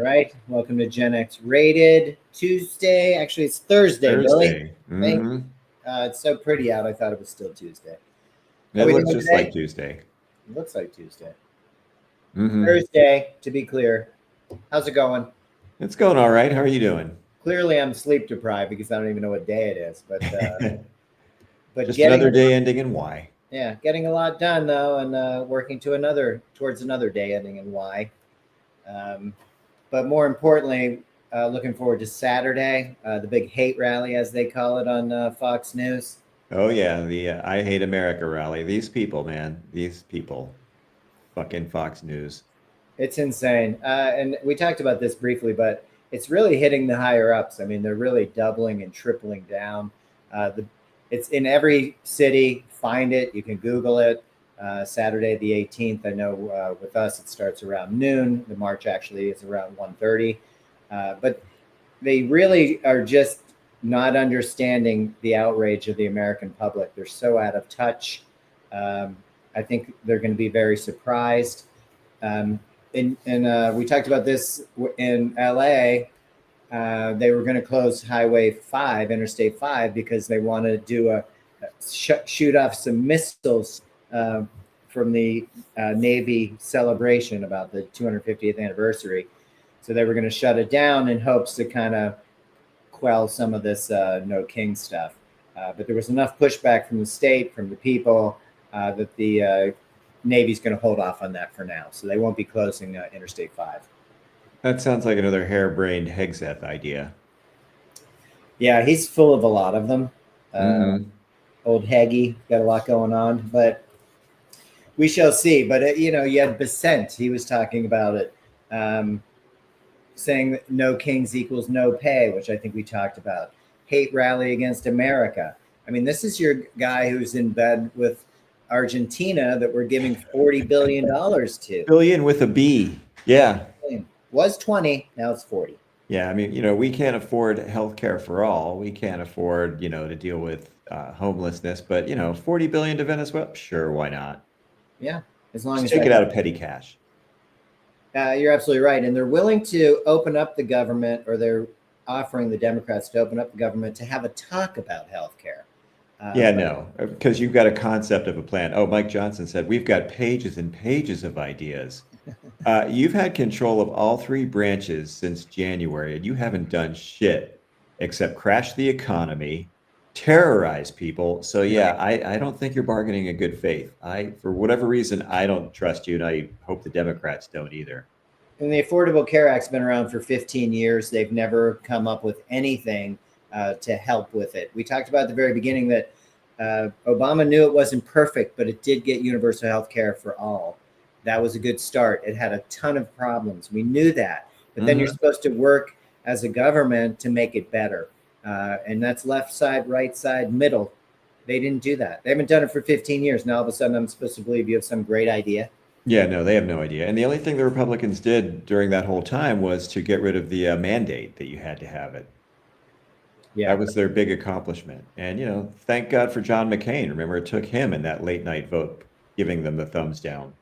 right. Welcome to Gen X Rated Tuesday. Actually, it's Thursday, Billy. Thursday. Thank you. It's so pretty out. I thought it was still Tuesday. How It we looks doing just today? like Tuesday. It looks like Tuesday. hmm Thursday, to be clear. How's it going? It's going all right. How are you doing? Clearly, I'm sleep deprived because I don't even know what day it is. But Just getting another day ending in Y. getting a lot done though, and working towards another day ending in Y. Um, but more importantly, looking forward to Saturday, the big hate rally, as they call it on Fox News. Oh yeah, the I Hate America rally. These people, man. These people. Fucking Fox News. It's insane. And we talked about this briefly, but it's really hitting the higher ups. I mean, they're really doubling and tripling down. It's in every city. Find it. You can Google it. Saturday the 18th. I know with us it starts around noon. The march actually is around 1:30. But they really are just not understanding the outrage of the American public. They're so out of touch. Um, I think they're going to be very surprised. Um, and we talked about this in LA. They were going to close Highway 5, Interstate 5, because they want to do shoot off some missiles from the Navy celebration about the 250th anniversary. So they were going to shut it down in hopes to kind of quell some of this no king stuff. But there was enough pushback from the state, from the people, that the Navy's going to hold off on that for now. So they won't be closing Interstate 5. That sounds like another harebrained Hegseth idea. Yeah, he's full of a lot of them. hmm Old Heggy got a lot going on, but we shall see. But you had Besant. He was talking about it, saying that no kings equals no pay, which I think we talked about. Hate rally against America. I mean, this is your guy who's in bed with Argentina that we're giving $40 billion to. Billion with a B. Yeah. Was 20, now it's 40. Yeah, I mean, we can't afford health care for all. We can't afford, to deal with homelessness, but, 40 billion to Venezuela, sure, why not? Yeah, as long Just as take that. it out of petty cash. You're absolutely right. And they're willing to open up the government, or they're offering the Democrats to open up the government to have a talk about health care. Yeah, no, because you've got a concept of a plan. Oh, Mike Johnson said, we've got pages and pages of ideas. You've had control of all three branches since January, and you haven't done shit except crash the economy, terrorize people. So yeah, I don't think you're bargaining in good faith. For whatever reason, I don't trust you, and I hope the Democrats don't either. And the Affordable Care Act's been around for 15 years. They've never come up with anything to help with it. We talked about at the very beginning that Obama knew it wasn't perfect, but it did get universal health care for all. That was a good start. It had a ton of problems. We knew that. But then you're supposed to work as a government to make it better. And that's left side, right side, middle. They didn't do that. They haven't done it for 15 years. Now all of a sudden I'm supposed to believe you have some great idea. Yeah, no, they have no idea. And the only thing the Republicans did during that whole time was to get rid of the mandate that you had to have it. Yeah. That was their big accomplishment. And, thank God for John McCain. Remember, it took him in that late night vote giving them the thumbs down.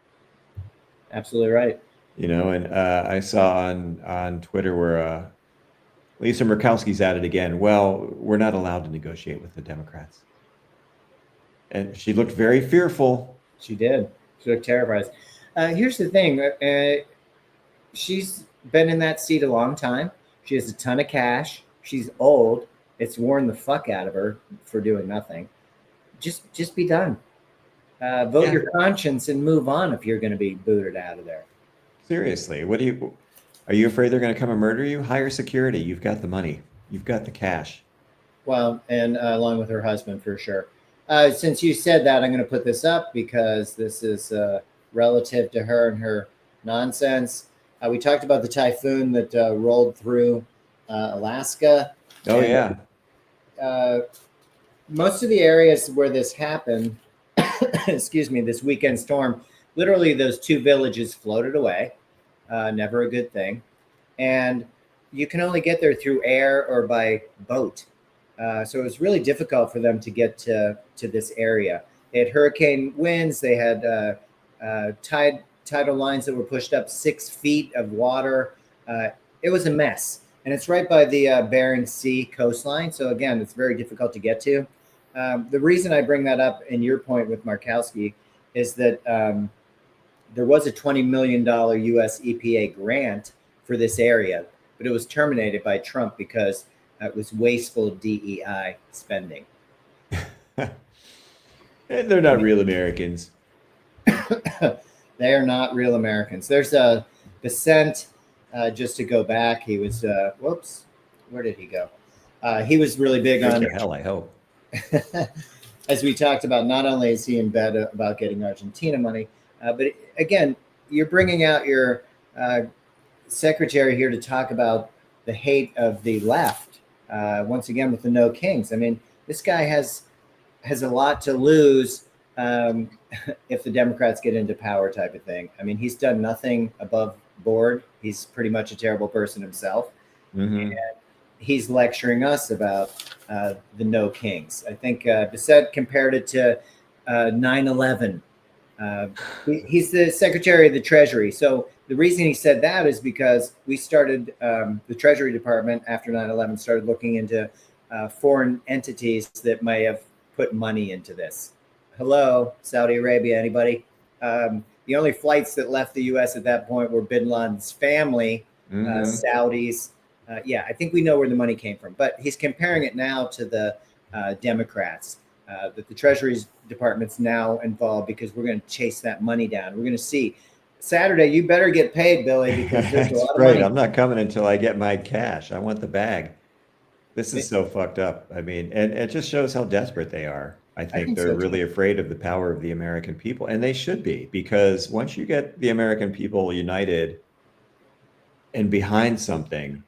Absolutely right. And I saw on Twitter where Lisa Murkowski's at it again. Well, we're not allowed to negotiate with the Democrats. And she looked very fearful. She did. She looked terrified. Here's the thing. She's been in that seat a long time. She has a ton of cash. She's old. It's worn the fuck out of her for doing nothing. Just be done. Vote your conscience and move on if you're going to be booted out of there. Seriously, are you afraid they're going to come and murder you? Hire security. You've got the money. You've got the cash. Well, and along with her husband for sure. Since you said that, I'm going to put this up because this is relative to her and her nonsense. We talked about the typhoon that rolled through Alaska. Oh, yeah. Most of the areas where this happened, excuse me, this weekend storm, literally those two villages floated away. Never a good thing. And you can only get there through air or by boat. So it was really difficult for them to get to this area. They had hurricane winds. They had tidal lines that were pushed up 6 feet of water. It was a mess, and it's right by the Bering Sea coastline. So again, it's very difficult to get to. The reason I bring that up, in your point with Markowski, is that there was a $20 million U.S. EPA grant for this area, but it was terminated by Trump because it was wasteful DEI spending. And they're not real Americans. They are not real Americans. There's a Dissent. Just to go back, he was whoops, where did he go? He was really big What on the hell, I hope. as we talked about. Not only is he in bed about getting Argentina money, but again, you're bringing out your secretary here to talk about the hate of the left. Once again, with the No Kings. I mean, this guy has a lot to lose if the Democrats get into power, type of thing. I mean, he's done nothing above board. He's pretty much a terrible person himself. Mm-hmm. And he's lecturing us about the No Kings. I think Bissett compared it to 9/11. He's the Secretary of the Treasury. So the reason he said that is because we started, the Treasury Department after 9/11 started looking into foreign entities that may have put money into this. Hello, Saudi Arabia, anybody? The only flights that left the U.S. at that point were bin Laden's family, Saudis. Yeah, I think we know where the money came from. But he's comparing it now to the Democrats, that the Treasury Department's now involved because we're going to chase that money down. We're going to see. Saturday, you better get paid, Billy, because there's a lot of money. I'm not coming until I get my cash. I want the bag. This is so fucked up. I mean, and it just shows how desperate they are. I think they're so, really afraid of the power of the American people, and they should be, because once you get the American people united and behind something,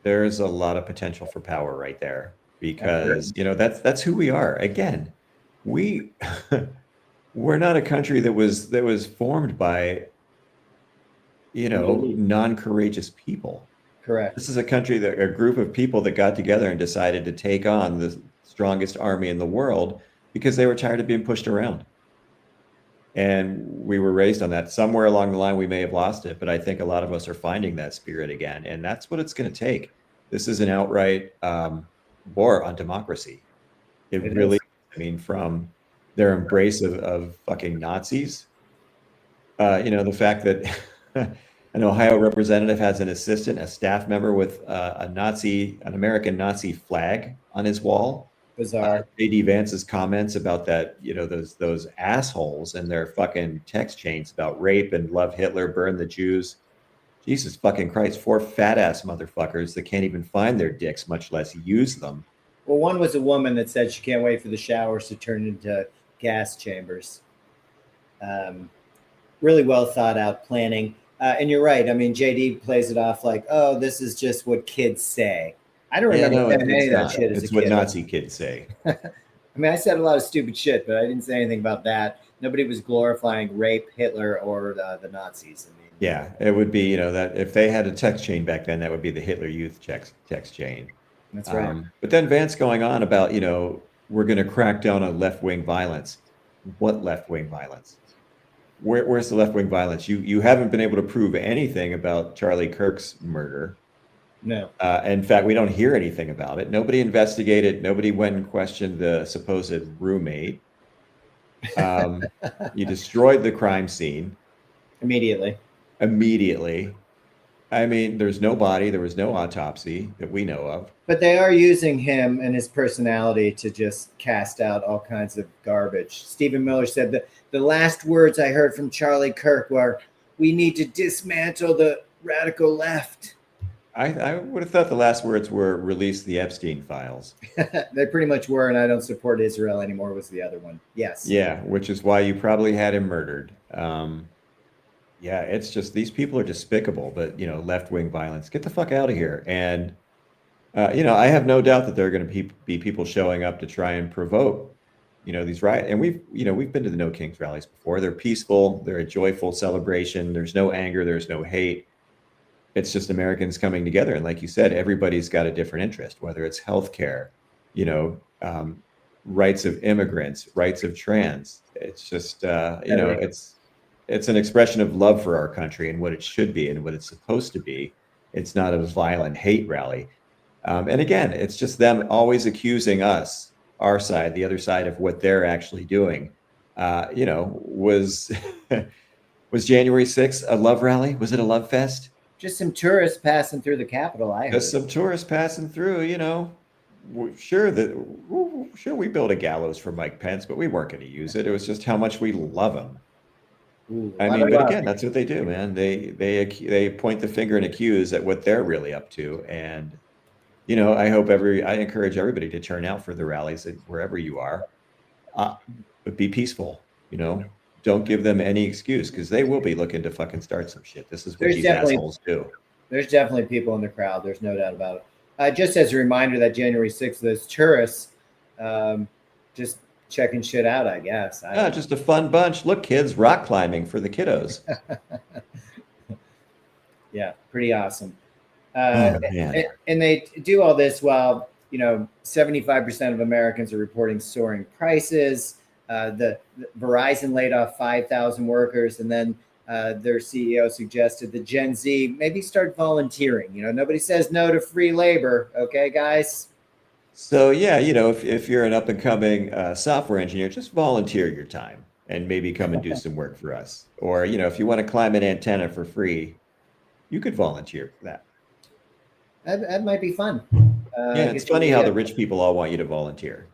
there's a lot of potential for power right there, because that's who we are. Again, we're not a country that was formed by non-courageous people. Correct. This is a country a group of people that got together and decided to take on the strongest army in the world because they were tired of being pushed around. And we were raised on that. Somewhere along the line, we may have lost it, but I think a lot of us are finding that spirit again. And that's what it's going to take. This is an outright war on democracy. It really, I mean, from their embrace of fucking Nazis, the fact that an Ohio representative has an assistant, a staff member with an American Nazi flag on his wall. Bizarre. J.D. Vance's comments about that, those assholes and their fucking text chains about rape and love Hitler, burn the Jews. Jesus fucking Christ, 4 fat ass motherfuckers that can't even find their dicks, much less use them. Well, one was a woman that said she can't wait for the showers to turn into gas chambers. Really well thought out planning. And you're right. I mean, JD plays it off like, oh, this is just what kids say. I don't remember saying any of that shit as a kid. It's what Nazi kids say. I mean, I said a lot of stupid shit, but I didn't say anything about that. Nobody was glorifying rape, Hitler, or the Nazis. I mean, yeah, it would be, that if they had a text chain back then, that would be the Hitler Youth text chain. That's right. But then Vance going on about, we're going to crack down on left-wing violence. What left-wing violence? Where's the left-wing violence? You haven't been able to prove anything about Charlie Kirk's murder. No. In fact, we don't hear anything about it. Nobody investigated. Nobody went and questioned the supposed roommate. You destroyed the crime scene. Immediately. I mean, there's no body. There was no autopsy that we know of. But they are using him and his personality to just cast out all kinds of garbage. Stephen Miller said that the last words I heard from Charlie Kirk were, "We need to dismantle the radical left." I would have thought the last words were release the Epstein files. They pretty much were, and I don't support Israel anymore was the other one. Yes. Yeah, which is why you probably had him murdered. Yeah, it's just these people are despicable, but left-wing violence. Get the fuck out of here. And I have no doubt that there are going to be people showing up to try and provoke these riots. And we've been to the No Kings rallies before. They're peaceful, they're a joyful celebration. There's no anger, there's no hate. It's just Americans coming together. And like you said, everybody's got a different interest, whether it's healthcare, rights of immigrants, rights of trans. It's just, it's it's an expression of love for our country and what it should be and what it's supposed to be. It's not a violent hate rally. And again, it's just them always accusing us, our side, the other side, of what they're actually doing. Was was January 6th a love rally? Was it a love fest? Just some tourists passing through the Capitol, I Just heard. some tourists passing through. Sure we built a gallows for Mike Pence, but we weren't going to use it. It was just how much we love him. Ooh, a I lot mean, of but love. again, that's what they do, man. They point the finger and accuse at what they're really up to. And I encourage everybody to turn out for the rallies wherever you are, but be peaceful. Don't give them any excuse because they will be looking to fucking start some shit. This is what There's these definitely assholes do. there's definitely people in the crowd. There's no doubt about it. Just as a reminder that January 6th, those tourists just checking shit out, I guess. I Yeah, don't know. just a fun bunch. Look, kids, rock climbing for the kiddos. Yeah, pretty awesome. Uh, Oh man. and they do all this while 75% of Americans are reporting soaring prices. The Verizon laid off 5,000 workers, and then their CEO suggested that Gen Z maybe start volunteering. Nobody says no to free labor. Okay, guys. So yeah, if you're an up and coming software engineer, just volunteer your time and maybe come and do some work for us. Or if you want to climb an antenna for free, you could volunteer for that. That might be fun. Yeah, it's Get your funny how media. the rich people all want you to volunteer.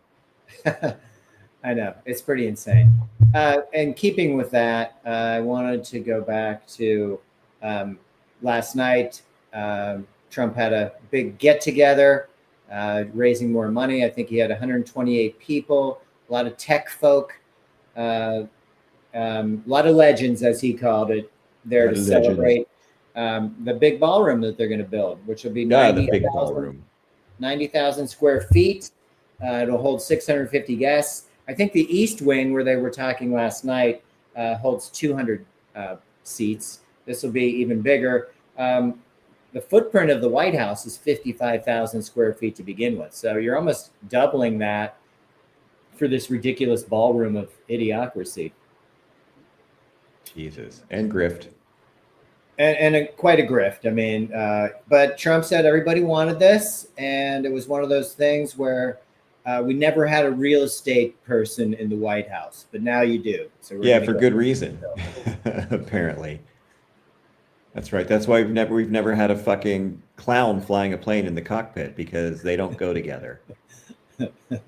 I know it's pretty insane. And keeping with that, I wanted to go back to last night. Trump had a big get together, raising more money. I think he had 128 people, a lot of tech folk, a lot of legends, as he called it, there to Lot of legends. celebrate the big ballroom that they're going to build, which will be Yeah, the big ballroom. 90,000 square feet. It'll hold 650 guests. I think the East Wing, where they were talking last night, holds 200 seats. This will be even bigger. The footprint of the White House is 55,000 square feet to begin with. So you're almost doubling that for this ridiculous ballroom of idiocracy. Jesus. And grift. And quite a grift. I mean, but Trump said everybody wanted this, and it was one of those things where we never had a real estate person in the White House, but now you do. So we're Yeah, gonna for go. good reason. Apparently. That's right. That's why we've never had a fucking clown flying a plane in the cockpit because they don't go together.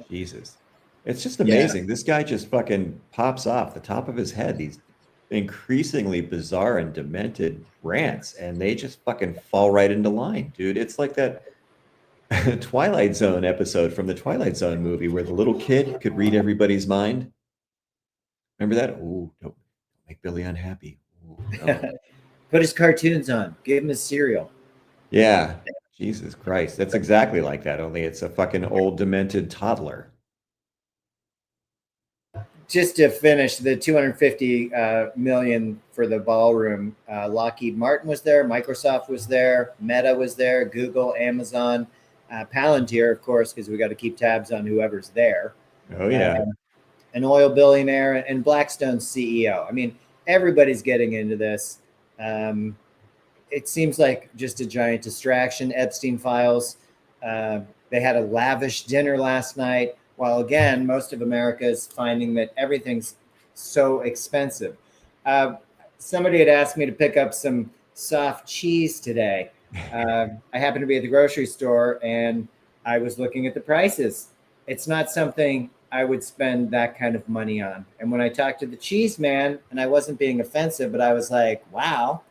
Jesus. It's just Yeah, amazing. This guy just fucking pops off the top of his head these increasingly bizarre and demented rants, and they just fucking fall right into line, dude. It's like that Twilight Zone episode from the Twilight Zone movie where the little kid could read everybody's mind. Remember that? Ooh, don't make Billy unhappy. Ooh, no. put his cartoons on, give him his cereal. Yeah. Jesus Christ. That's exactly like that, only it's a fucking old demented toddler. Just to finish, the 250 million for the ballroom. Lockheed Martin was there, Microsoft was there, Meta was there, Google, Amazon, Palantir, of course, because we got to keep tabs on whoever's there. Oh yeah. Um, an oil billionaire and Blackstone's CEO. I mean, everybody's getting into this. Um, it seems like just a giant distraction. Epstein files. They had a lavish dinner last night. While again, most of America is finding that everything's so expensive. Uh, Somebody had asked me to pick up some soft cheese today. I happened to be at the grocery store and I was looking at the prices. It's not something I would spend that kind of money on. And when I talked to the cheese man, and I wasn't being offensive, but I was like, wow.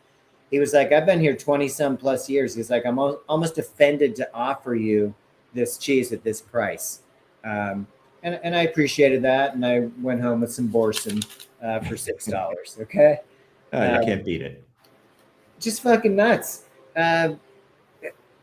He was like, I've been here 20 some plus years. He's like, I'm almost offended to offer you this cheese at this price. Um, and I appreciated that. And I went home with some Borson for $6. Okay. Oh, you Um, can't beat it. just fucking nuts. Uh,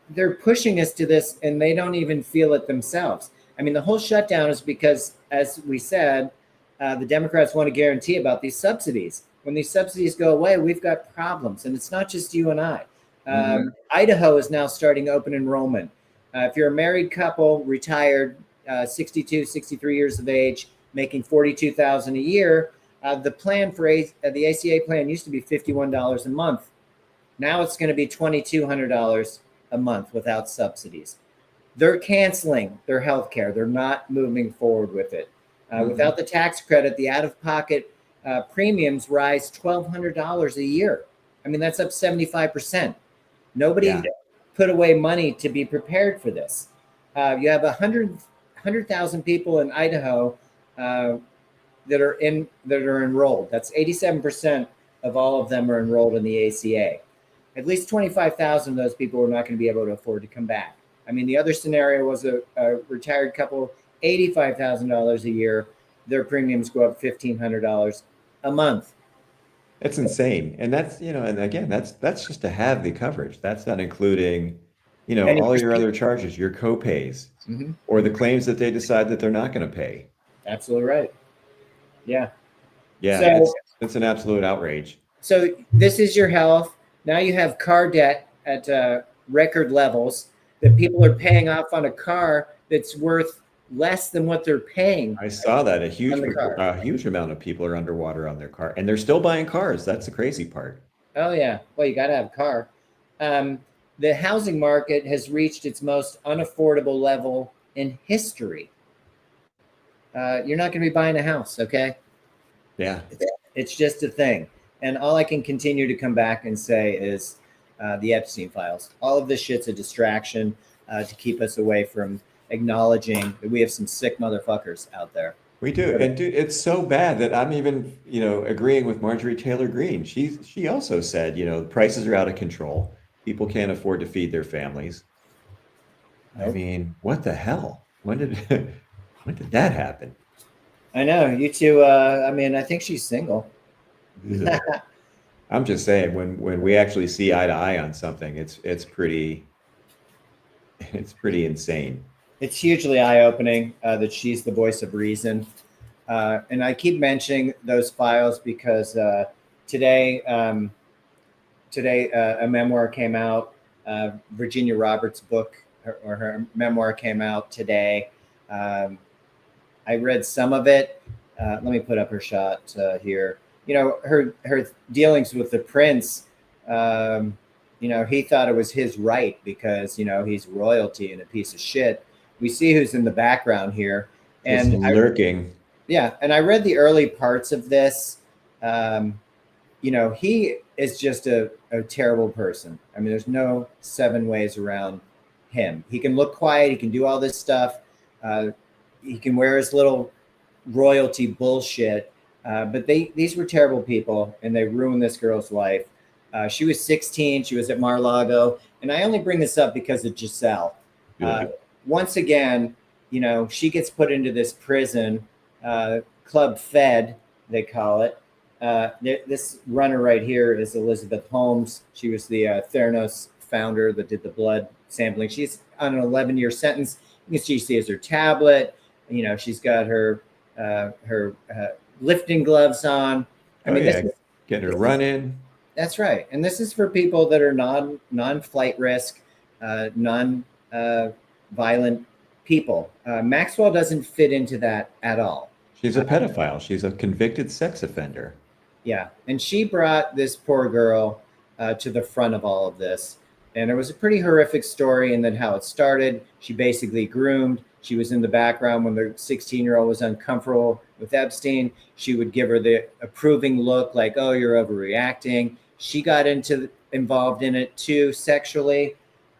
they're pushing us to this and they don't even feel it themselves. I mean, the whole shutdown is because, as we said, the Democrats want to guarantee about these subsidies. When these subsidies go away, we've got problems. And it's not just you and I. Mhm. Idaho is now starting open enrollment. If you're a married couple, retired, 62, 63 years of age, making 42,000 a year, The plan for the ACA plan used to be $51 a month. Now it's going to be $2,200 a month without subsidies. They're canceling their health care. They're not moving forward with it. Without the tax credit, the out-of-pocket premiums rise $1,200 a year. I mean, that's up 75%. Nobody put away money to be prepared for this. You have 100,000 people in Idaho that are enrolled. That's 87% of all of them are enrolled in the ACA. At least 25,000 of those people are not going to be able to afford to come back. I mean, the other scenario was a retired couple, $85,000 a year. Their premiums go up $1,500 a month. It's insane. And that's, and again, that's just to have the coverage. That's not including, all your other charges, your co-pays, or the claims that they decide that they're not going to pay. Absolutely right. Yeah. Yeah, so, it's an absolute outrage. So this is your health. Now you have car debt at record levels that people are paying off on a car that's worth less than what they're paying. I saw that a huge amount of people are underwater on their car, and they're still buying cars. That's the crazy part. Oh yeah, well, you got to have a car. The housing market has reached its most unaffordable level in history. You're not going to be buying a house, okay? Yeah, it's just a thing. And all I can continue to come back and say is the Epstein files. All of this shit's a distraction to keep us away from acknowledging that we have some sick motherfuckers out there. We do. And dude, it's so bad that I'm even, agreeing with Marjorie Taylor Greene. She also said, prices are out of control. People can't afford to feed their families. Nope. I mean, what the hell? When did that happen? I know. You two, I think she's single. I'm just saying, when we actually see eye to eye on something, it's pretty insane. It's hugely eye-opening that she's the voice of reason. And I keep mentioning those files because today a memoir came out. Virginia Roberts' book, her memoir came out today. I read some of it. Let me put up her shot here. Her dealings with the prince, he thought it was his right because, he's royalty and a piece of shit. We see who's in the background here. And lurking. And I read the early parts of this. He is just a terrible person. I mean, there's no 7 ways around him. He can look quiet. He can do all this stuff. He can wear his little royalty bullshit. But these were terrible people, and they ruined this girl's life. She was 16. She was at Mar-a-Lago. And I only bring this up because of Giselle. Once again, she gets put into this prison, Club Fed, they call it. This runner right here is Elizabeth Holmes. She was the Theranos founder that did the blood sampling. She's on an 11-year sentence. You can see she has her tablet. She's got her lifting gloves on. Getting her run in. That's right. And this is for people that are non-flight risk, non-violent people. Maxwell doesn't fit into that at all. She's a pedophile. She's a convicted sex offender. Yeah. And she brought this poor girl to the front of all of this. And it was a pretty horrific story in that how it started. She basically groomed. She was in the background when the 16-year-old was uncomfortable with Epstein. She would give her the approving look like, oh, you're overreacting. She got involved in it too sexually.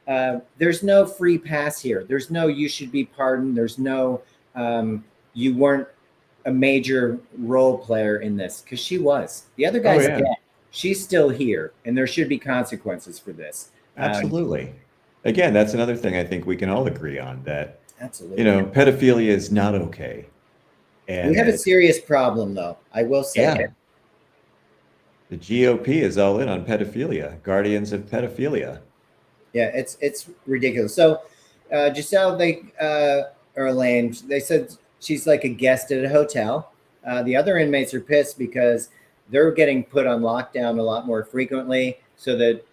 There's no free pass here. There's no you should be pardoned. There's no you weren't a major role player in this, because she was. The other guy's dead. She's still here, and there should be consequences for this. Absolutely. Again, that's another thing I think we can all agree on, that absolutely, pedophilia is not okay. And we have a serious problem, though. I will say. Yeah. The GOP is all in on pedophilia. Guardians of pedophilia. Yeah, it's ridiculous. So Giselle, Elaine, they said she's like a guest at a hotel. The other inmates are pissed because they're getting put on lockdown a lot more frequently so that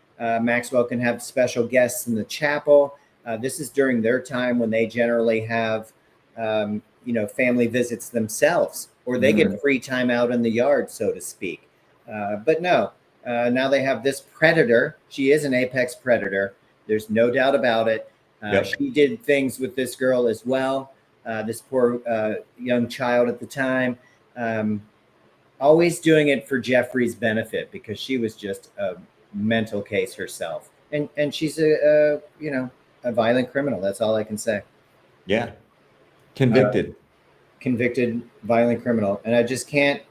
Maxwell can have special guests in the chapel. This is during their time when they generally have, family visits themselves. or they get free time out in the yard, so to speak. But no, now they have this predator. She is an apex predator. There's no doubt about it. Yep. She did things with this girl as well. This poor young child at the time, always doing it for Jeffrey's benefit because she was just a mental case herself, and she's a violent criminal. That's all I can say. Yeah. Convicted. Convicted violent criminal, and I just can't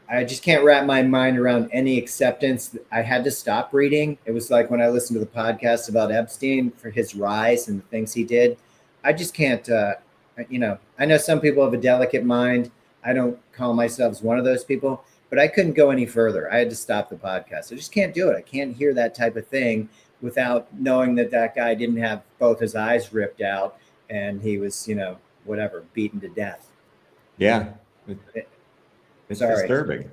wrap my mind around any acceptance. I had to stop reading. It was like when I listened to the podcast about Epstein for his rise and the things he did. I just can't, I know some people have a delicate mind. I don't call myself as one of those people, but I couldn't go any further. I had to stop the podcast. I just can't do it. I can't hear that type of thing without knowing that that guy didn't have both his eyes ripped out and he was, beaten to death. Yeah. It's Sorry. disturbing.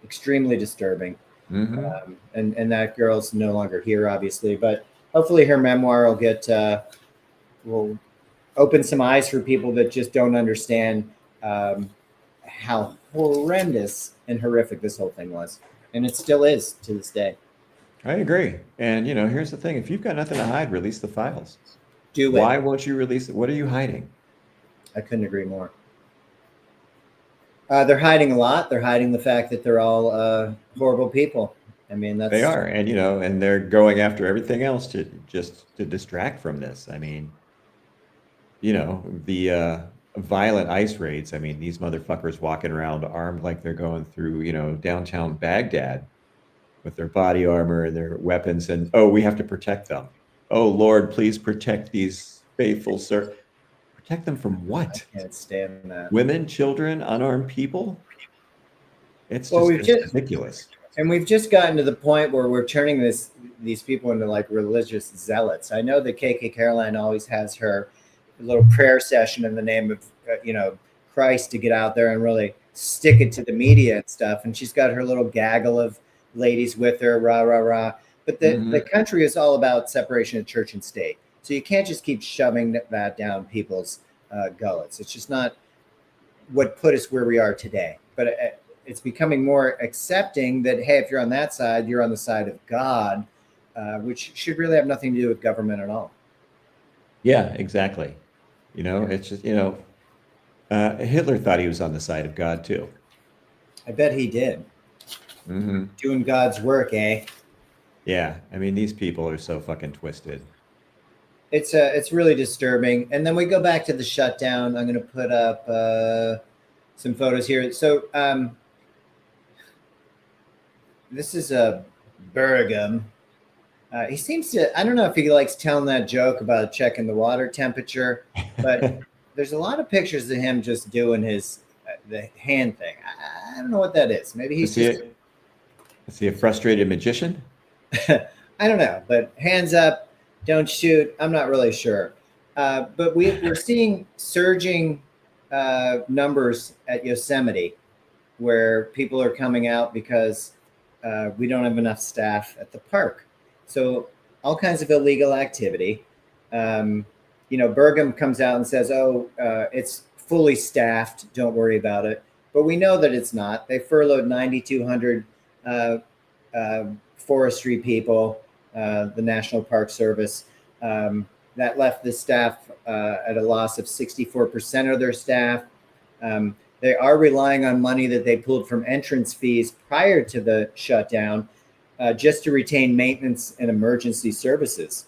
Extremely disturbing. Mm-hmm. And that girl's no longer here, obviously, but hopefully her memoir will open some eyes for people that just don't understand how horrendous and horrific this whole thing was. And it still is to this day. I agree. And, here's the thing. If you've got nothing to hide, release the files. Do it. Why won't you release it? What are you hiding? I couldn't agree more. They're hiding a lot. They're hiding the fact that they're all horrible people. I mean, They are. And, and they're going after everything else to distract from this. I mean, the violent ICE raids. I mean, these motherfuckers walking around armed like they're going through, downtown Baghdad with their body armor and their weapons. And, oh, we have to protect them. Oh, Lord, please protect these faithful, sir. Protect them from what? I can't stand that. Women, children, unarmed people? It's ridiculous. And we've just gotten to the point where we're turning these people into like religious zealots. I know that KK Caroline always has her little prayer session in the name of, Christ to get out there and really stick it to the media and stuff. And she's got her little gaggle of ladies with her, rah, rah, rah. But the country is all about separation of church and state. So you can't just keep shoving that down people's gullets. It's just not what put us where we are today. But it's becoming more accepting that, hey, if you're on that side, you're on the side of God, which should really have nothing to do with government at all. Yeah, exactly. It's just, Hitler thought he was on the side of God, too. I bet he did. Mm-hmm. Doing God's work, eh? Yeah. I mean, these people are so fucking twisted. It's really disturbing. And then we go back to the shutdown. I'm going to put up some photos here. So this is a Bergam. He seems to, I don't know if he likes telling that joke about checking the water temperature, but there's a lot of pictures of him just doing the hand thing. I don't know what that is. Maybe he's Is he a frustrated magician? I don't know, but hands up, don't shoot. I'm not really sure. But we're seeing surging numbers at Yosemite where people are coming out because we don't have enough staff at the park. So all kinds of illegal activity. Bergam comes out and says, it's fully staffed. Don't worry about it. But we know that it's not. They furloughed 9,200 forestry people, the National Park Service. That left the staff at a loss of 64% of their staff. They are relying on money that they pulled from entrance fees prior to the shutdown just to retain maintenance and emergency services,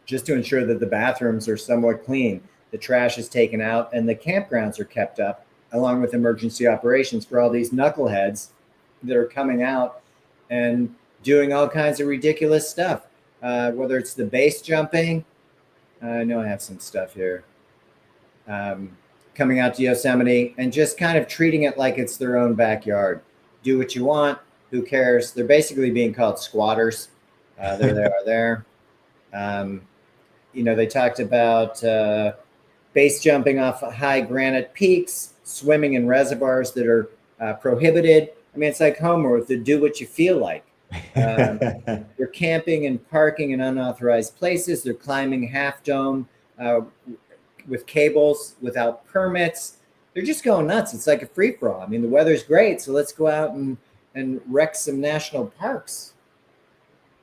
just to ensure that the bathrooms are somewhat clean, the trash is taken out, and the campgrounds are kept up, along with emergency operations for all these knuckleheads that are coming out and doing all kinds of ridiculous stuff, whether it's the base jumping. I know I have some stuff here. Coming out to Yosemite and just kind of treating it like it's their own backyard. Do what you want. Who cares? They're basically being called squatters. There they are there. They talked about base jumping off high granite peaks, swimming in reservoirs that are prohibited. I mean, it's like Homer with the do what you feel like. They're camping and parking in unauthorized places. They're climbing Half Dome with cables without permits. they're just going nuts. It's like a free for all. I mean, the weather's great, so let's go out and wreck some national parks.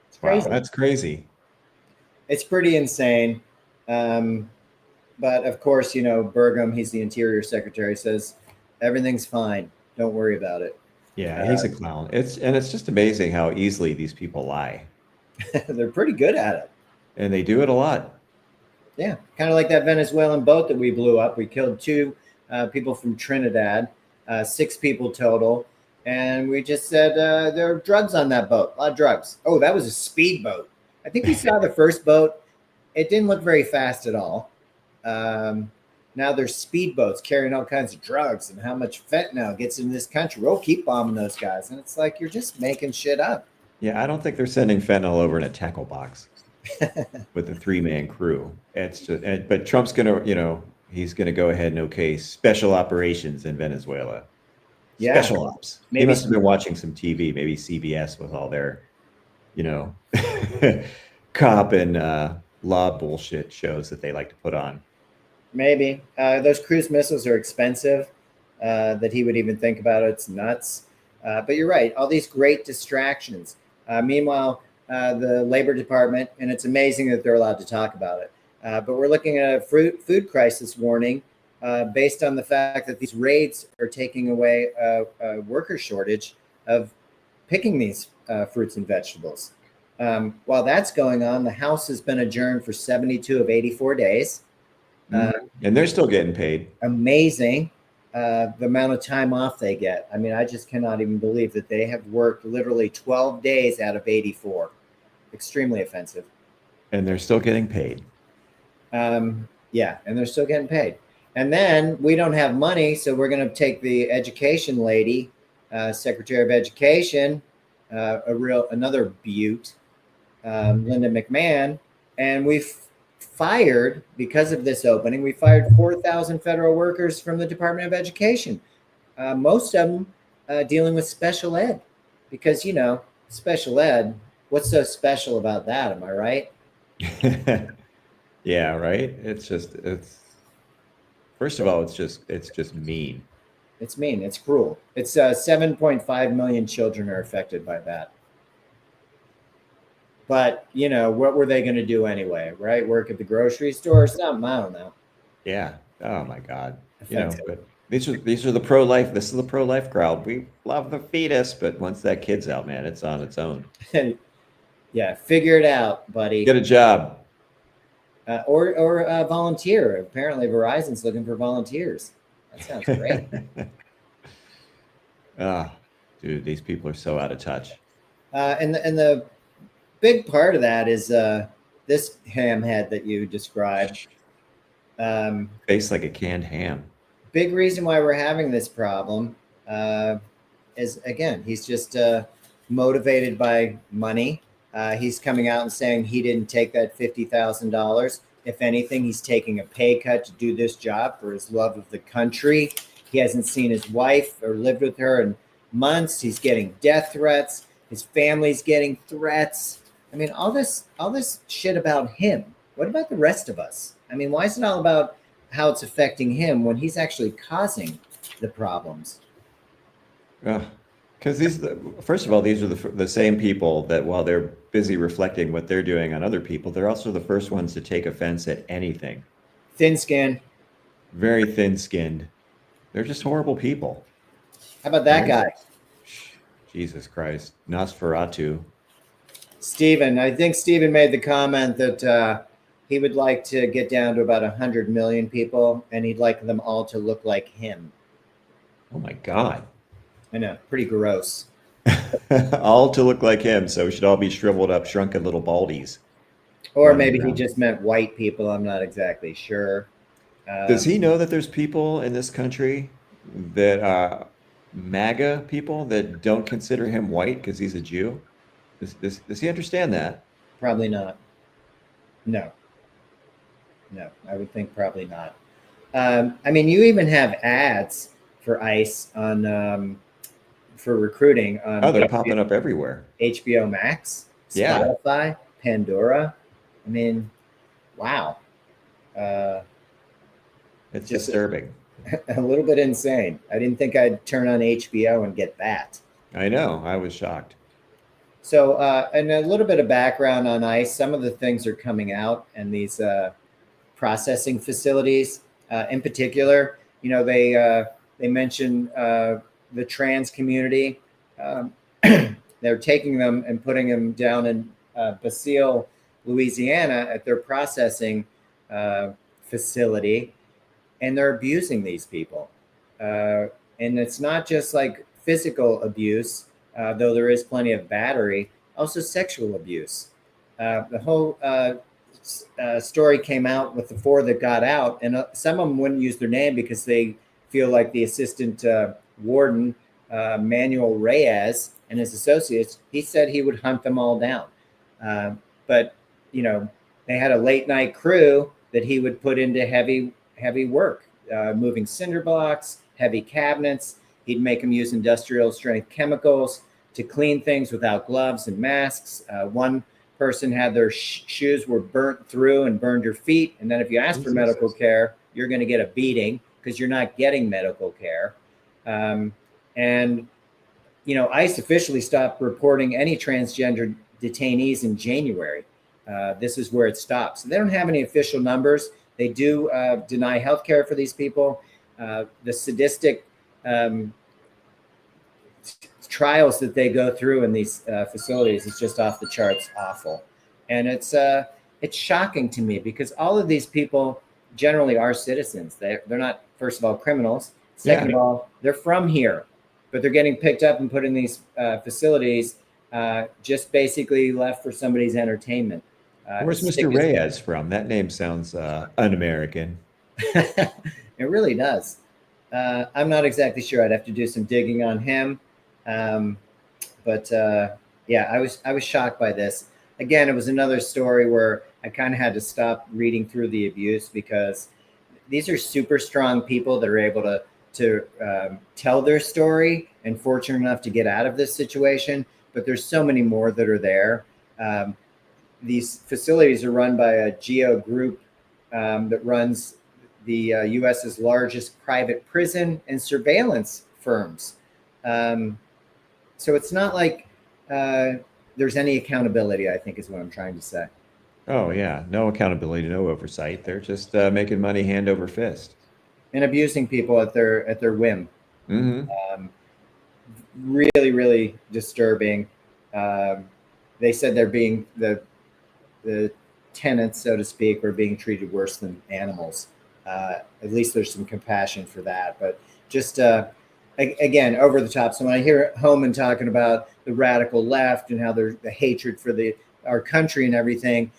It's Wow, crazy. that's crazy. It's pretty insane. Um, but of course, you know, Burgum, he's the Interior Secretary, says everything's fine. Don't worry about it. Yeah, he's a clown. It's just amazing how easily these people lie. They're pretty good at it. And they do it a lot. Yeah, kind of like that Venezuelan boat that we blew up. We killed two people from Trinidad, 6 people total. And we just said there are drugs on that boat, a lot of drugs. Oh, that was a speedboat. I think we saw the first boat. It didn't look very fast at all. Now there's speedboats carrying all kinds of drugs, and how much fentanyl gets in this country. We'll keep bombing those guys. And it's like, you're just making shit up. Yeah, I don't think they're sending fentanyl over in a tackle box with a 3-man crew. It's just, but Trump's gonna, he's gonna go ahead and okay special operations in Venezuela. Yeah. Special ops. Maybe He must have been watching some TV, maybe CBS with all their, cop and law bullshit shows that they like to put on. Maybe. Those cruise missiles are expensive, that he would even think about it. It's nuts. But you're right. All these great distractions. Meanwhile, the Labor Department, and it's amazing that they're allowed to talk about it, but we're looking at a food crisis warning based on the fact that these raids are taking away a worker shortage of picking these fruits and vegetables. While that's going on, the House has been adjourned for 72 of 84 days. And they're still getting paid. Amazing the amount of time off they get. I mean, I just cannot even believe that they have worked literally 12 days out of 84. Extremely offensive. And they're still getting paid. Yeah, and they're still getting paid. And then we don't have money, so we're going to take the education lady, Secretary of Education, another beaut, Linda McMahon, and we've fired, because of this opening, we fired 4,000 federal workers from the Department of Education. Most of them dealing with special ed, because, special ed, what's so special about that? Am I right? Yeah, right. First of all, it's just mean. It's mean. It's cruel. It's 7.5 million children are affected by that. But, what were they going to do anyway, right? Work at the grocery store or something? I don't know. Yeah. Oh my God. Offensive. But these are the pro-life. This is the pro-life crowd. We love the fetus, but once that kid's out, man, it's on its own. Yeah, figure it out, buddy. Get a job. Or volunteer. Apparently, Verizon's looking for volunteers. That sounds great. Dude, these people are so out of touch. And the big part of that is this hamhead that you described. Face like a canned ham. Big reason why we're having this problem is, again, he's just motivated by money. He's coming out and saying he didn't take that $50,000. If anything, he's taking a pay cut to do this job for his love of the country. He hasn't seen his wife or lived with her in months. He's getting death threats. His family's getting threats. I mean, all this shit about him. What about the rest of us? I mean, why is it all about how it's affecting him when he's actually causing the problems? Because first of all, these are the same people that, while they're busy reflecting what they're doing on other people, they're also the first ones to take offense at anything. Thin-skinned. Very thin-skinned. They're just horrible people. How about that guy? Jesus Christ. Nosferatu. Steven. I think Steven made the comment that he would like to get down to about 100 million people, and he'd like them all to look like him. Oh, my God. I know. Pretty gross. All to look like him, so we should all be shriveled up, shrunken little baldies. Or maybe he just meant white people. I'm not exactly sure. Does he know that there's people in this country that are MAGA people that don't consider him white because he's a Jew? Does he understand that? Probably not. No, I would think probably not. I mean, you even have ads for ICE on for recruiting on they're popping up everywhere. HBO Max, Spotify, Pandora. I mean, wow. It's disturbing. A little bit insane. I didn't think I'd turn on HBO and get that. I know. I was shocked. So, and a little bit of background on ICE. Some of the things are coming out, and these processing facilities, in particular, they mention the trans community. Um, they're taking them and putting them down in Basile, Louisiana, at their processing facility, and they're abusing these people. Uh, and it's not just like physical abuse, though there is plenty of battery, also sexual abuse. The whole story came out with the four that got out, and some of them wouldn't use their name because they feel like the assistant warden, Manuel Reyes, and his associates, he said he would hunt them all down. But, you know, they had a late night crew that he would put into heavy work, moving cinder blocks, heavy cabinets. He'd make them use industrial strength chemicals to clean things without gloves and masks. One person had their shoes were burnt through and burned your feet. And then if you ask for medical care, you're going to get a beating because you're not getting medical care. And, you know, ICE officially stopped reporting any transgender detainees in January. This is where it stops. So they don't have any official numbers. They do deny health care for these people. The sadistic trials that they go through in these facilities is just off the charts awful. And it's shocking to me because all of these people generally are citizens. They're not, first of all, criminals. Second of all, they're from here, but they're getting picked up and put in these facilities just basically left for somebody's entertainment. Where's Mr. Reyes from? That name sounds un-American. It really does. I'm not exactly sure. I'd have to do some digging on him. But yeah, I was shocked by this. Again, it was another story where I kind of had to stop reading through the abuse because these are super strong people that are able to tell their story and fortunate enough to get out of this situation. But there's so many more that are there. These facilities are run by a Geo group that runs the U.S.'s largest private prison and surveillance firms. So it's not like there's any accountability, I think is what I'm trying to say. Oh, yeah. No accountability, no oversight. They're just making money hand over fist. And abusing people at their whim. Mm-hmm. Really, really disturbing. They said they're being the tenants, so to speak, are being treated worse than animals. At least there's some compassion for that. But just again, over the top. So when I hear Homan talking about the radical left and how there's the hatred for our country and everything,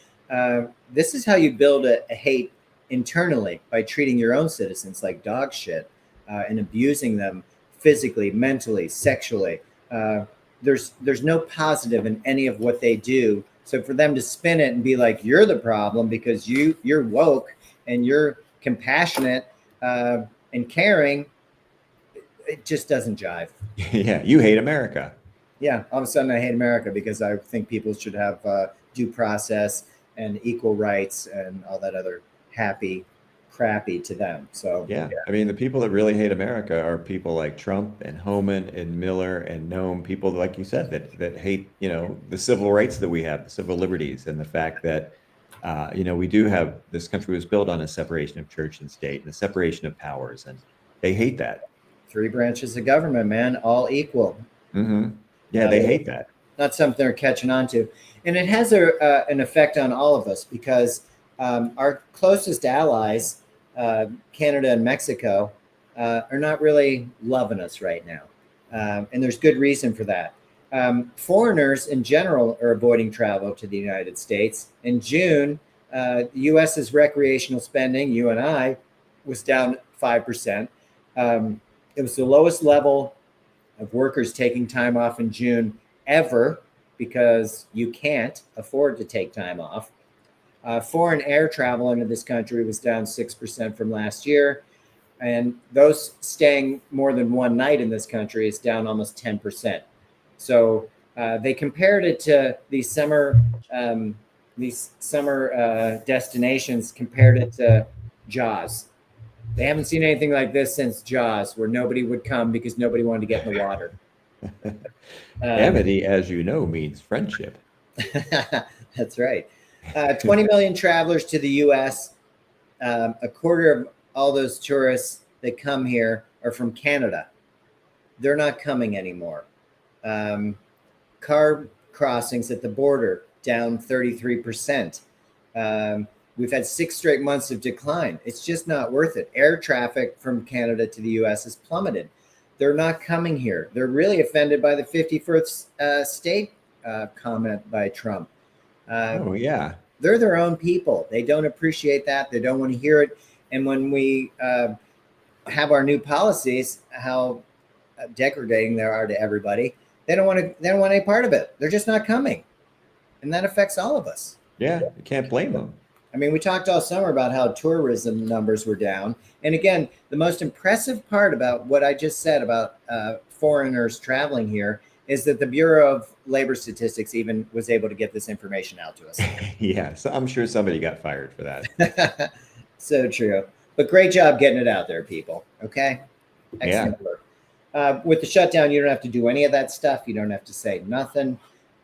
this is how you build a hate internally, by treating your own citizens like dog shit and abusing them physically, mentally, sexually. There's no positive in any of what they do. So for them to spin it and be like, you're the problem because you're woke and you're compassionate and caring, it just doesn't jive. Yeah, you hate America. Yeah, all of a sudden I hate America because I think people should have due process and equal rights and all that other happy crappy to them. So yeah, I mean, the people that really hate America are people like Trump and Homan and Miller and Noam, people like you said that hate, you know, the civil rights that we have, the civil liberties, and the fact that you know, we do have, this country was built on a separation of church and state and the separation of powers, and they hate that. 3 branches of government, man, all equal. Mm-hmm. Yeah, they hate that. Not something they're catching on to. And it has an effect on all of us because our closest allies, Canada and Mexico, are not really loving us right now. And there's good reason for that. Foreigners in general are avoiding travel to the United States. In June, the U.S.'s recreational spending, you and I, was down 5%. It was the lowest level of workers taking time off in June ever because you can't afford to take time off. Foreign air travel into this country was down 6% from last year. And those staying more than one night in this country is down almost 10%. So they compared it to these summer destinations, compared it to Jaws. They haven't seen anything like this since Jaws, where nobody would come because nobody wanted to get in the water. Amity, as you know, means friendship. That's right. 20 million travelers to the U.S. A quarter of all those tourists that come here are from Canada. They're not coming anymore. Car crossings at the border down 33%. We've had 6 straight months of decline. It's just not worth it. Air traffic from Canada to the U.S. has plummeted. They're not coming here. They're really offended by the 51st state comment by Trump. Oh, yeah. They're their own people. They don't appreciate that. They don't want to hear it. And when we have our new policies, how degrading they are to everybody, they don't want to. They don't want any part of it. They're just not coming, and that affects all of us. Yeah, you can't blame them. I mean, we talked all summer about how tourism numbers were down. And again, the most impressive part about what I just said about foreigners traveling here is that the Bureau of Labor Statistics even was able to get this information out to us. Yeah, so I'm sure somebody got fired for that. So true. But great job getting it out there, people. Okay? Excellent work. With the shutdown, you don't have to do any of that stuff. You don't have to say nothing.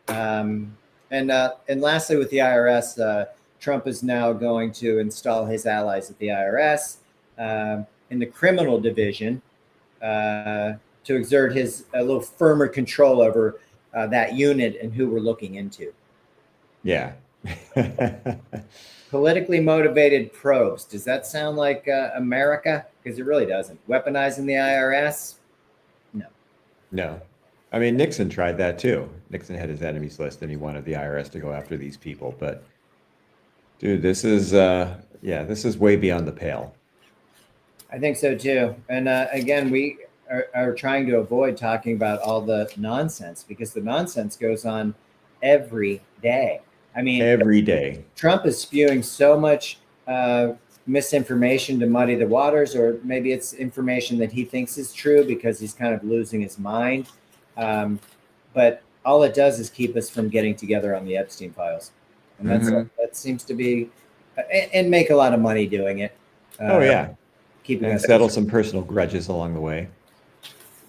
And lastly, with the IRS, Trump is now going to install his allies at the IRS in the criminal division to exert his a little firmer control over that unit and who we're looking into. Yeah. Politically motivated probes. Does that sound like America? Because it really doesn't. Weaponizing the IRS? No. No. I mean, Nixon tried that too. Nixon had his enemies list and he wanted the IRS to go after these people. But dude, this is this is way beyond the pale. I think so too. And again, we are trying to avoid talking about all the nonsense because the nonsense goes on every day. I mean, every day. Trump is spewing so much misinformation to muddy the waters, or maybe it's information that he thinks is true because he's kind of losing his mind. But all it does is keep us from getting together on the Epstein files. And that seems to be, and make a lot of money doing it. Oh, yeah. Keeping us settle some personal grudges along the way.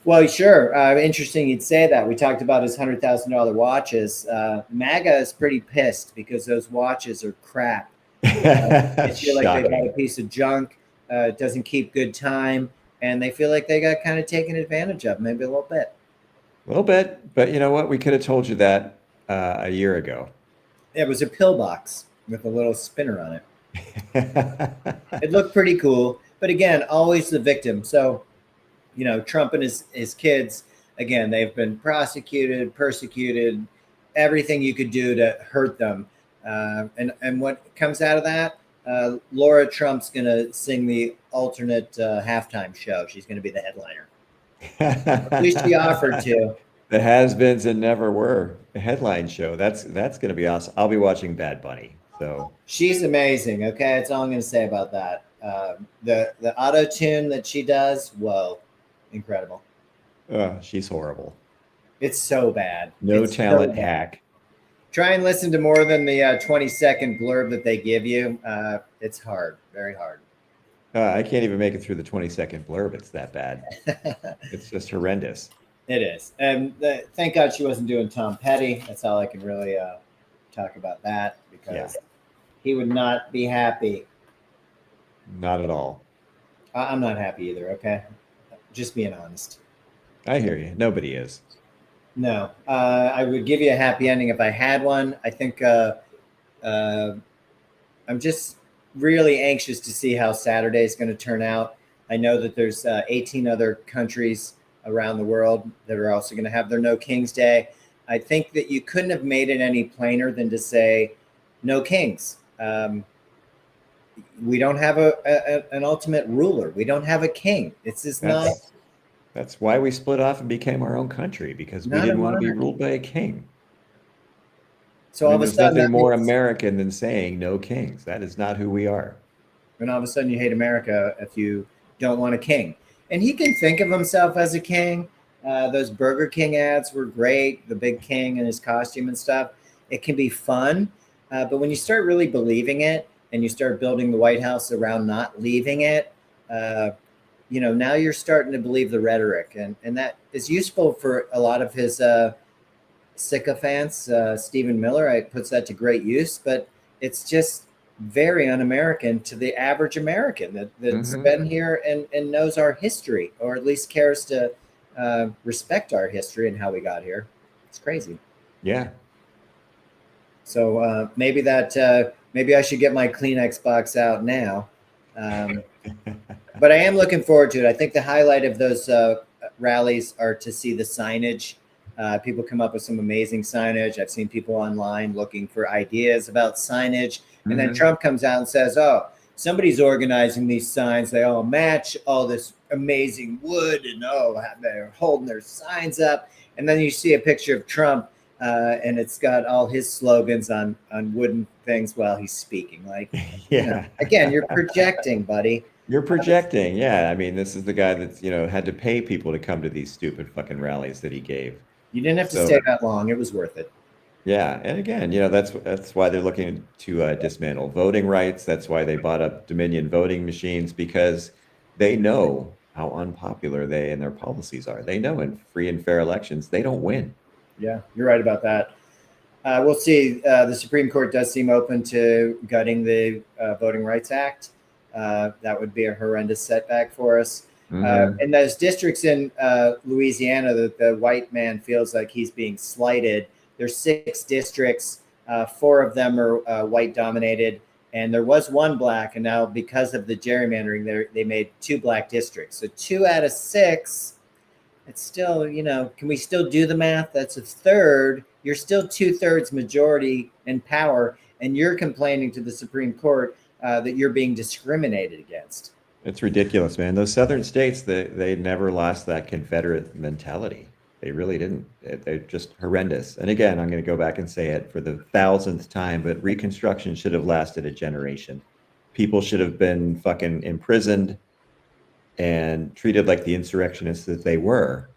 Well, sure. Interesting you'd say that. We talked about his $100,000 watches. MAGA is pretty pissed because those watches are crap. They feel like they got a piece of junk. It doesn't keep good time. And they feel like they got kind of taken advantage of, maybe a little bit. A little bit. But you know what? We could have told you that a year ago. It was a pillbox with a little spinner on it. It looked pretty cool. But again, always the victim. So, you know, Trump and his kids, again, they've been prosecuted, persecuted, everything you could do to hurt them. And what comes out of that, Laura Trump's going to sing the alternate halftime show. She's going to be the headliner. At least she offered to. The has-beens and never were. A headline show. That's going to be awesome. I'll be watching Bad Bunny. So she's amazing. Okay, that's all I'm going to say about that. The auto tune that she does, whoa, incredible. She's horrible. It's so bad. No it's talent so bad. hack. Try and listen to more than the 20-second blurb that they give you. It's hard, very hard. I can't even make it through the 20-second blurb. It's that bad. It's just horrendous. It is. And thank God she wasn't doing Tom Petty. That's all I can really talk about that because he would not be happy. Not at all. I'm not happy either, okay? Just being honest. I hear you. Nobody is. No. I would give you a happy ending if I had one. I think I'm just really anxious to see how Saturday is going to turn out. I know that there's 18 other countries around the world that are also going to have their No Kings Day. I think that you couldn't have made it any plainer than to say no kings. We don't have an ultimate ruler. We don't have a king. It's just not. That's why we split off and became our own country, because we didn't want to be ruled by a king. So all of a there's sudden, nothing more American than saying no kings. That is not who we are. And all of a sudden you hate America if you don't want a king. And he can think of himself as a king. Those Burger King ads were great. The big king and his costume and stuff. It can be fun. But when you start really believing it and you start building the White House around not leaving it, Now you're starting to believe the rhetoric, and that is useful for a lot of his sycophants. Stephen Miller, I puts that to great use, but it's just very un-American to the average American that's been here and knows our history, or at least cares to respect our history and how we got here. It's crazy. Yeah. So maybe I should get my Kleenex box out now. But I am looking forward to it. I think the highlight of those rallies are to see the signage. People come up with some amazing signage. I've seen people online looking for ideas about signage. And then Trump comes out and says, oh, somebody's organizing these signs. They all match all this amazing wood, and they're holding their signs up. And then you see a picture of Trump, and it's got all his slogans on wooden things while he's speaking. Like, again, you're projecting, buddy. You're projecting. Yeah. I mean, this is the guy that's, had to pay people to come to these stupid fucking rallies that he gave. You didn't have to stay that long. It was worth it. Yeah. And again, that's why they're looking to dismantle voting rights. That's why they bought up Dominion voting machines, because they know how unpopular they and their policies are. They know in free and fair elections, they don't win. Yeah, you're right about that. We'll see. The Supreme Court does seem open to gutting the Voting Rights Act. That would be a horrendous setback for us. And those districts in Louisiana that the white man feels like he's being slighted, there's 6 districts. 4 of them are white dominated, and there was 1 black. And now because of the gerrymandering, they made 2 black districts. So 2 out of 6. It's still, can we still do the math? That's a third. You're still 2/3 majority in power, and you're complaining to the Supreme Court that you're being discriminated against. It's ridiculous, man. Those southern states, they never lost that Confederate mentality. They really didn't. They're just horrendous. And again, I'm going to go back and say it for the 1000th time, but Reconstruction should have lasted a generation. People should have been fucking imprisoned and treated like the insurrectionists that they were.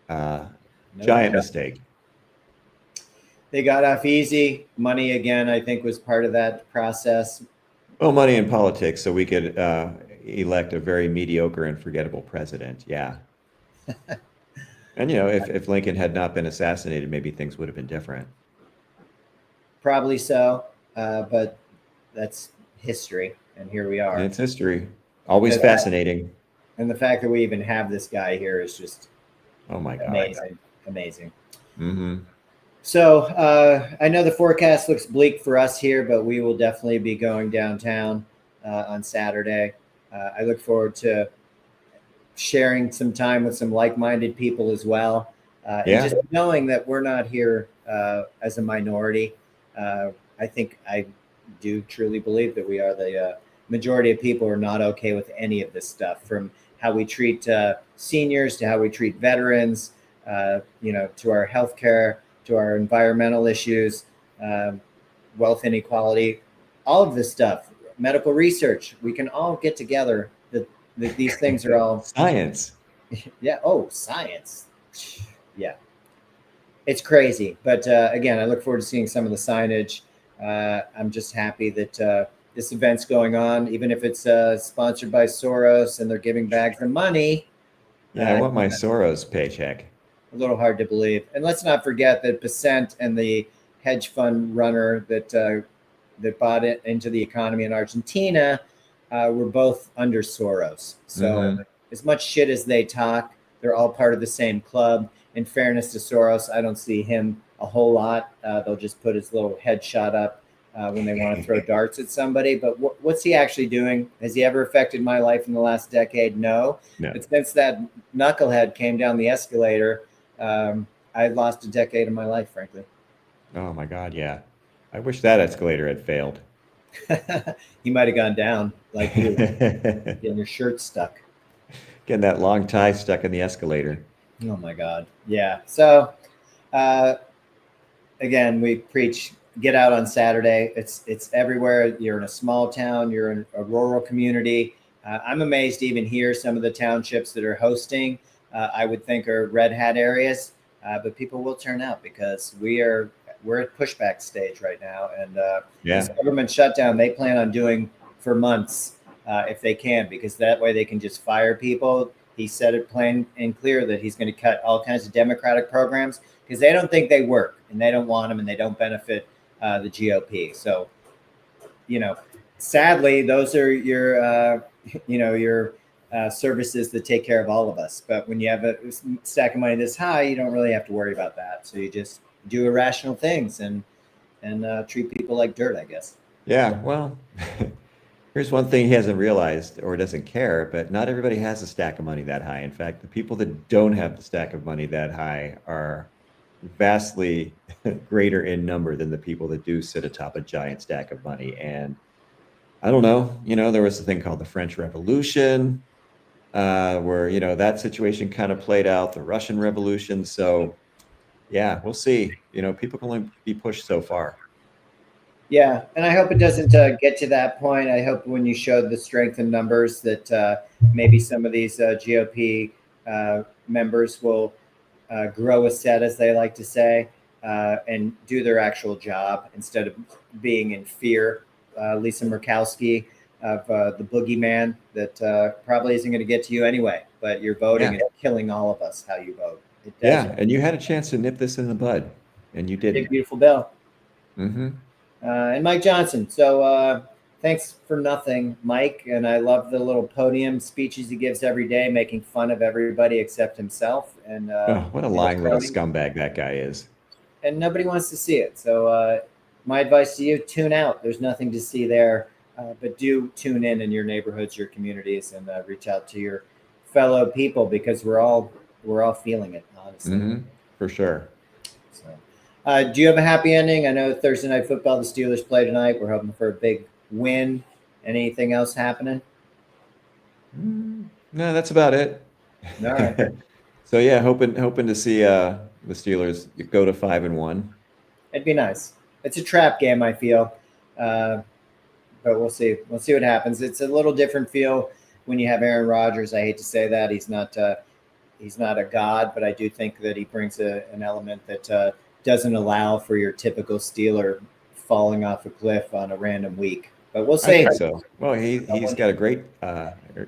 Giant mistake. They got off easy. Money, again, I think was part of that process. Well, money in politics, so we could elect a very mediocre and forgettable president. Yeah. And, if Lincoln had not been assassinated, maybe things would have been different. Probably so. But that's history. And here we are. It's history. Always fascinating. And the fact that we even have this guy here is just amazing. Amazing. So I know the forecast looks bleak for us here, but we will definitely be going downtown on Saturday. I look forward to sharing some time with some like-minded people as well. And just knowing that we're not here as a minority. I think I do truly believe that we are the majority of people are not okay with any of this stuff, from how we treat seniors to how we treat veterans, to our healthcare, to our environmental issues, wealth inequality, all of this stuff, medical research. We can all get together that these things are all science. Yeah. Oh, science. Yeah. It's crazy. But again, I look forward to seeing some of the signage. I'm just happy that this event's going on, even if it's sponsored by Soros and they're giving back the money. Yeah, I want my Soros paycheck. A little hard to believe. And let's not forget that Percent and the hedge fund runner that bought it into the economy in Argentina were both under Soros. So as much shit as they talk, they're all part of the same club. In fairness to Soros, I don't see him a whole lot. They'll just put his little headshot up when they want to throw darts at somebody. But what's he actually doing? Has he ever affected my life in the last decade? No. But since that knucklehead came down the escalator, I lost a decade of my life, frankly. Oh my God, yeah. I wish that escalator had failed. He might have gone down like you, getting your shirt stuck. Getting that long tie stuck in the escalator. Oh my God. Yeah. So again, we preach get out on Saturday. It's everywhere. You're in a small town, you're in a rural community. I'm amazed even here, some of the townships that are hosting, I would think are red hat areas, but people will turn out because we're at pushback stage right now. And this government shutdown, they plan on doing for months. if they can, because that way they can just fire people. He said it plain and clear that he's going to cut all kinds of Democratic programs because they don't think they work and they don't want them and they don't benefit the GOP. So, sadly, those are your services that take care of all of us. But when you have a stack of money this high, you don't really have to worry about that. So you just do irrational things and treat people like dirt, I guess. Yeah, well, here's one thing he hasn't realized or doesn't care, but not everybody has a stack of money that high. In fact, the people that don't have the stack of money that high are vastly greater in number than the people that do sit atop a giant stack of money. And I don't know, there was a thing called the French Revolution, where, that situation kind of played out, the Russian Revolution. So, yeah, we'll see. People can only be pushed so far. Yeah, and I hope it doesn't get to that point. I hope when you showed the strength in numbers that maybe some of these GOP members will grow a set, as they like to say, and do their actual job instead of being in fear. Lisa Murkowski of the boogeyman that probably isn't going to get to you anyway, but you're voting and killing all of us how you vote. Yeah, and you had a chance to nip this in the bud, and you didn't. Big, beautiful bill. Mm-hmm. And Mike Johnson. So thanks for nothing, Mike. And I love the little podium speeches he gives every day, making fun of everybody except himself. And what a lying little scumbag that guy is. And nobody wants to see it. So my advice to you, tune out. There's nothing to see there. But do tune in your neighborhoods, your communities, and reach out to your fellow people because we're all feeling it, honestly. Mm-hmm. For sure. So, do you have a happy ending? I know Thursday Night Football, the Steelers play tonight. We're hoping for a big win. Anything else happening? No, that's about it. All right. So yeah, hoping to see the Steelers go to 5-1. It'd be nice. It's a trap game, I feel, but we'll see. We'll see what happens. It's a little different feel when you have Aaron Rodgers. I hate to say that he's not a god, but I do think that he brings an element that doesn't allow for your typical Steeler falling off a cliff on a random week. But we'll see. I think so. Well, he's got a great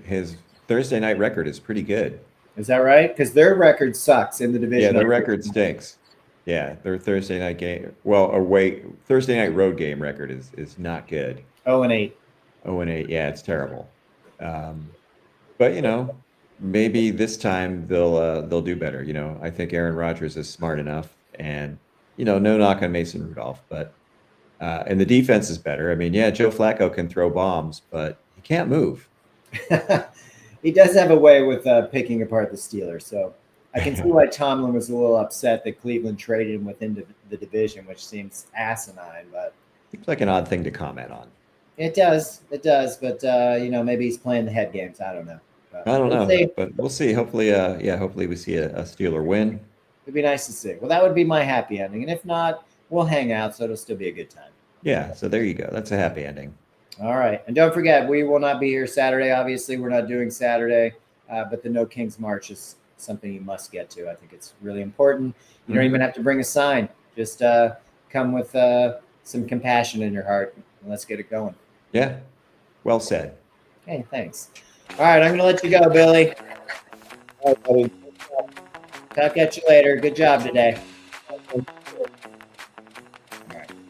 his Thursday night record is pretty good. Is that right? Because their record sucks in the division. Yeah, their record stinks. Yeah, their Thursday night game. Well, Thursday night road game record is not good. 0-8. 0-8. Yeah, it's terrible. But maybe this time they'll do better. I think Aaron Rodgers is smart enough, and no knock on Mason Rudolph, but and the defense is better. I mean, yeah, Joe Flacco can throw bombs, but he can't move. He does have a way with picking apart the Steelers, so I can see why Tomlin was a little upset that Cleveland traded him within the division, which seems asinine, but it's like an odd thing to comment on. It does, but maybe he's playing the head games. I don't know. But I don't know, but we'll see. Hopefully, hopefully we see a Steeler win. It'd be nice to see. Well, that would be my happy ending, and if not, we'll hang out, so it'll still be a good time. Yeah, so there you go. That's a happy ending. All right, and don't forget, we will not be here Saturday. Obviously, we're not doing Saturday, but the No Kings March is something you must get to. I think it's really important. You don't even have to bring a sign. Just come with some compassion in your heart, and let's get it going. Yeah, well said. Okay, thanks. All right, I'm going to let you go, Billy. All right, buddy. Talk at you later. Good job today.